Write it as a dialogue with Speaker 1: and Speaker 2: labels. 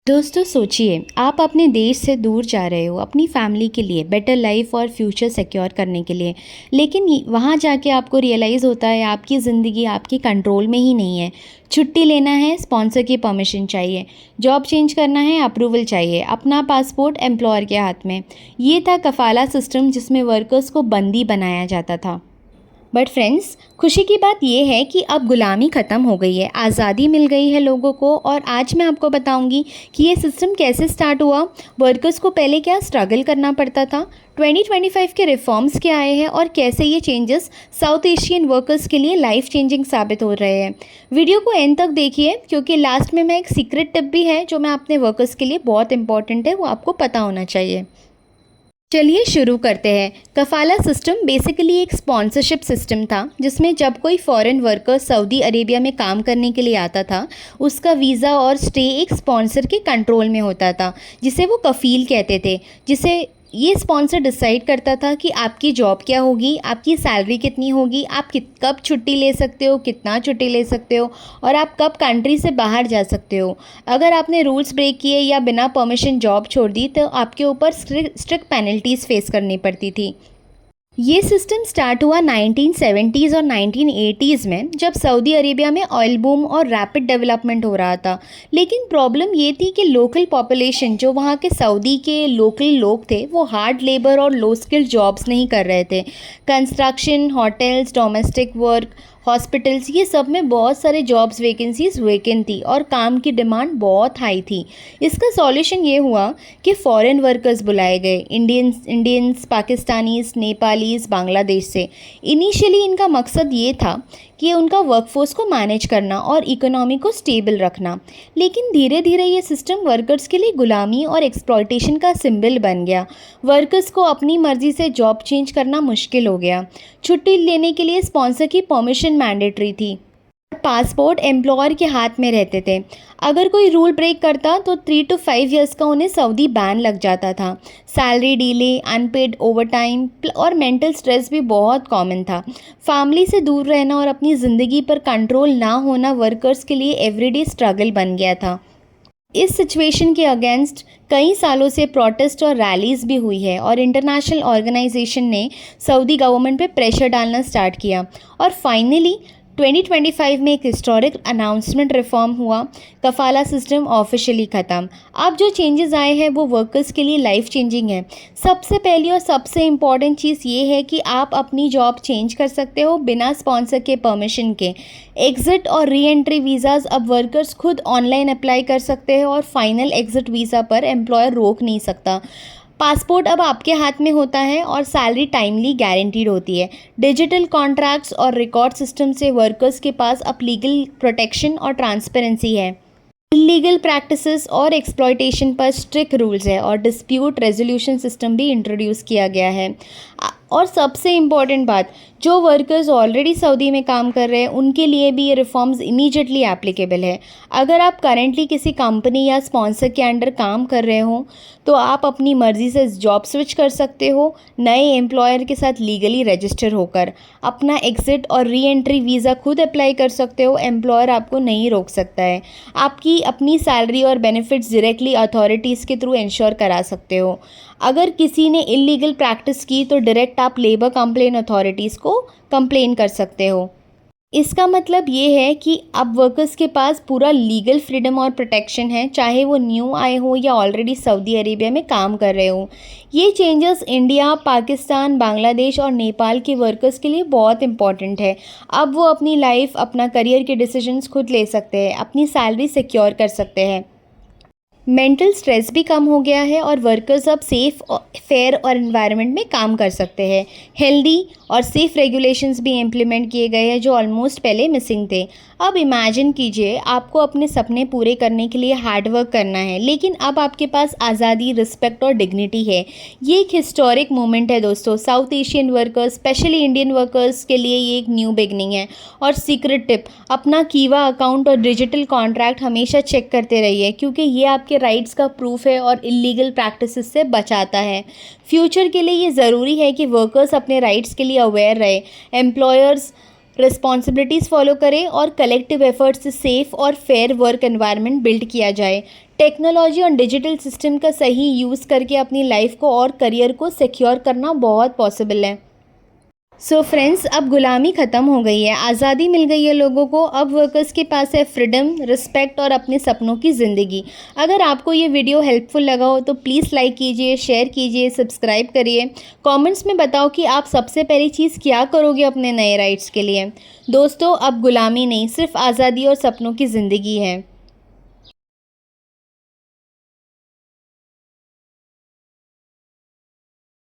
Speaker 1: दोस्तों सोचिए, आप अपने देश से दूर जा रहे हो अपनी फैमिली के लिए, बेटर लाइफ और फ्यूचर सिक्योर करने के लिए। लेकिन वहाँ जाके आपको रियलाइज़ होता है आपकी ज़िंदगी आपके कंट्रोल में ही नहीं है। छुट्टी लेना है, स्पॉन्सर की परमिशन चाहिए। जॉब चेंज करना है, अप्रूवल चाहिए। अपना पासपोर्ट एम्प्लॉयर के हाथ में। ये था कफाला सिस्टम जिसमें वर्कर्स को बंदी बनाया जाता था। बट फ्रेंड्स, खुशी की बात यह है कि अब गुलामी ख़त्म हो गई है, आज़ादी मिल गई है लोगों को। और आज मैं आपको बताऊंगी कि ये सिस्टम कैसे स्टार्ट हुआ, वर्कर्स को पहले क्या स्ट्रगल करना पड़ता था, 2025 के रिफॉर्म्स क्या आए हैं और कैसे ये चेंजेस साउथ एशियन वर्कर्स के लिए लाइफ चेंजिंग साबित हो रहे हैं। वीडियो को एंड तक देखिए क्योंकि लास्ट में मैं एक सीक्रेट टिप भी है जो मैं अपने वर्कर्स के लिए बहुत इंपॉर्टेंट है, वो आपको पता होना चाहिए। चलिए शुरू करते हैं। कफाला सिस्टम बेसिकली एक स्पॉन्सरशिप सिस्टम था जिसमें जब कोई फॉरेन वर्कर सऊदी अरेबिया में काम करने के लिए आता था, उसका वीज़ा और स्टे एक स्पॉन्सर के कंट्रोल में होता था जिसे वो कफ़ील कहते थे। जिसे ये स्पॉन्सर डिसाइड करता था कि आपकी जॉब क्या होगी, आपकी सैलरी कितनी होगी, आप कब छुट्टी ले सकते हो, कितना छुट्टी ले सकते हो और आप कब कंट्री से बाहर जा सकते हो। अगर आपने रूल्स ब्रेक किए या बिना परमिशन जॉब छोड़ दी तो आपके ऊपर स्ट्रिक्ट पेनल्टीज़ फेस करनी पड़ती थी। ये सिस्टम स्टार्ट हुआ 1970s और 1980s में जब सऊदी अरेबिया में ऑयल बूम और रैपिड डेवलपमेंट हो रहा था। लेकिन प्रॉब्लम ये थी कि लोकल पॉपुलेशन, जो वहाँ के सऊदी के लोकल लोग थे, वो हार्ड लेबर और लो स्किल जॉब्स नहीं कर रहे थे। Construction, hotels, domestic work, hospitals, ये सब में बहुत सारे जॉब्स वैकेंसीज वेकेंट थी और काम की डिमांड बहुत हाई थी। इसका सॉल्यूशन ये हुआ कि फॉरेन वर्कर्स बुलाए गए, इंडियंस, पाकिस्तानीज, नेपालीज, बांग्लादेश से। इनिशियली इनका मकसद ये था कि उनका वर्कफोर्स को मैनेज करना और इकोनॉमी को स्टेबल रखना। लेकिन धीरे धीरे ये सिस्टम वर्कर्स के लिए गुलामी और एक्सप्लॉयटेशन का सिंबल बन गया। वर्कर्स को अपनी मर्जी से जॉब चेंज करना मुश्किल हो गया। छुट्टी लेने के लिए स्पॉन्सर की परमिशन मैंडेटरी थी। पासपोर्ट एम्प्लॉयर के हाथ में रहते थे। अगर कोई रूल ब्रेक करता तो 3 to 5 years का उन्हें सऊदी बैन लग जाता था। सैलरी डीले, अनपेड ओवरटाइम और मेंटल स्ट्रेस भी बहुत कॉमन था। फैमिली से दूर रहना और अपनी ज़िंदगी पर कंट्रोल ना होना वर्कर्स के लिए एवरीडे स्ट्रगल बन गया था। इस सिचुएशन के अगेंस्ट कई सालों से प्रोटेस्ट और रैलीज भी हुई है और इंटरनेशनल ऑर्गेनाइजेशन ने सऊदी गवर्नमेंट पे प्रेशर डालना स्टार्ट किया। और फाइनली 2025 में एक हिस्टोरिक अनाउंसमेंट रिफॉर्म हुआ, कफाला सिस्टम ऑफिशियली ख़त्म। अब जो चेंजेस आए हैं वो वर्कर्स के लिए लाइफ चेंजिंग है। सबसे पहली और सबसे इम्पॉर्टेंट चीज़ ये है कि आप अपनी जॉब चेंज कर सकते हो बिना स्पॉन्सर के परमिशन के। एग्ज़िट और री एंट्री वीज़ाज़ अब वर्कर्स खुद ऑनलाइन अप्लाई कर सकते हैं और final exit visa per employer रोक नहीं सकता। पासपोर्ट अब आपके हाथ में होता है और सैलरी टाइमली गारंटीड होती है। डिजिटल कॉन्ट्रैक्ट्स और रिकॉर्ड सिस्टम से वर्कर्स के पास अब लीगल प्रोटेक्शन और ट्रांसपेरेंसी है। इलीगल प्रैक्टिसेस और एक्सप्लॉयटेशन पर स्ट्रिक्ट रूल्स है और डिस्प्यूट रेजोल्यूशन सिस्टम भी इंट्रोड्यूस किया गया है। और सबसे इम्पॉर्टेंट बात, जो वर्कर्स ऑलरेडी सऊदी में काम कर रहे हैं उनके लिए भी ये रिफॉर्म्स इमीडिएटली एप्लीकेबल है। अगर आप करेंटली किसी कंपनी या स्पॉन्सर के अंडर काम कर रहे हो तो आप अपनी मर्ज़ी से जॉब स्विच कर सकते हो, नए एम्प्लॉयर के साथ लीगली रजिस्टर होकर। अपना एग्ज़िट और री एंट्री वीज़ा खुद अप्लाई कर सकते हो, एम्प्लॉयर आपको नहीं रोक सकता है। आपकी अपनी सैलरी और बेनिफिट्स डायरेक्टली अथॉरिटीज़ के थ्रू इंश्योर करा सकते हो। अगर किसी ने इलीगल प्रैक्टिस की तो डायरेक्ट आप लेबर कंप्लेन अथॉरिटीज़ को कंप्लेन कर सकते हो। इसका मतलब ये है कि अब वर्कर्स के पास पूरा लीगल फ्रीडम और प्रोटेक्शन है, चाहे वो न्यू आए हो या ऑलरेडी सऊदी अरेबिया में काम कर रहे हो। ये चेंजेस इंडिया, पाकिस्तान, बांग्लादेश और नेपाल के वर्कर्स के लिए बहुत इंपॉर्टेंट है। अब वो अपनी लाइफ, अपना करियर के डिसीजंस खुद ले सकते हैं, अपनी सैलरी सिक्योर कर सकते हैं। मेंटल स्ट्रेस भी कम हो गया है और वर्कर्स अब सेफ़, फेयर और एनवायरनमेंट में काम कर सकते हैं। हेल्दी और सेफ़ रेगुलेशंस भी इम्प्लीमेंट किए गए हैं जो ऑलमोस्ट पहले मिसिंग थे। अब इमेजिन कीजिए, आपको अपने सपने पूरे करने के लिए हार्ड वर्क करना है, लेकिन अब आपके पास आज़ादी, रिस्पेक्ट और डिग्निटी है। ये एक हिस्टोरिक मोमेंट है दोस्तों। South Asian workers, specially Indian workers के लिए ये एक न्यू बिगनिंग है। और सीक्रेट टिप, अपना कीवा अकाउंट और डिजिटल कॉन्ट्रैक्ट हमेशा चेक करते रहिए क्योंकि ये आपके राइट्स का प्रूफ है और इलीगल प्रैक्टिसेस से बचाता है। फ्यूचर के लिए ये ज़रूरी है कि वर्कर्स अपने राइट्स के लिए अवेयर रहे। एम्प्लॉयर्स रिस्पॉन्सिबिलिटीज़ फॉलो करें और कलेक्टिव एफर्ट्स से सेफ़ और फेयर वर्क एनवायरनमेंट बिल्ड किया जाए। टेक्नोलॉजी और डिजिटल सिस्टम का सही यूज़ करके अपनी लाइफ को और करियर को सिक्योर करना बहुत पॉसिबल है। सो फ्रेंड्स, अब गुलामी ख़त्म हो गई है, आज़ादी मिल गई है लोगों को। अब वर्कर्स के पास है फ्रीडम, रिस्पेक्ट और अपने सपनों की ज़िंदगी। अगर आपको ये वीडियो हेल्पफुल लगा हो तो प्लीज़ लाइक कीजिए, शेयर कीजिए, सब्सक्राइब करिए। कमेंट्स में बताओ कि आप सबसे पहली चीज़ क्या करोगे अपने नए राइट्स के लिए। दोस्तों, अब गुलामी नहीं, सिर्फ आज़ादी और सपनों की ज़िंदगी है।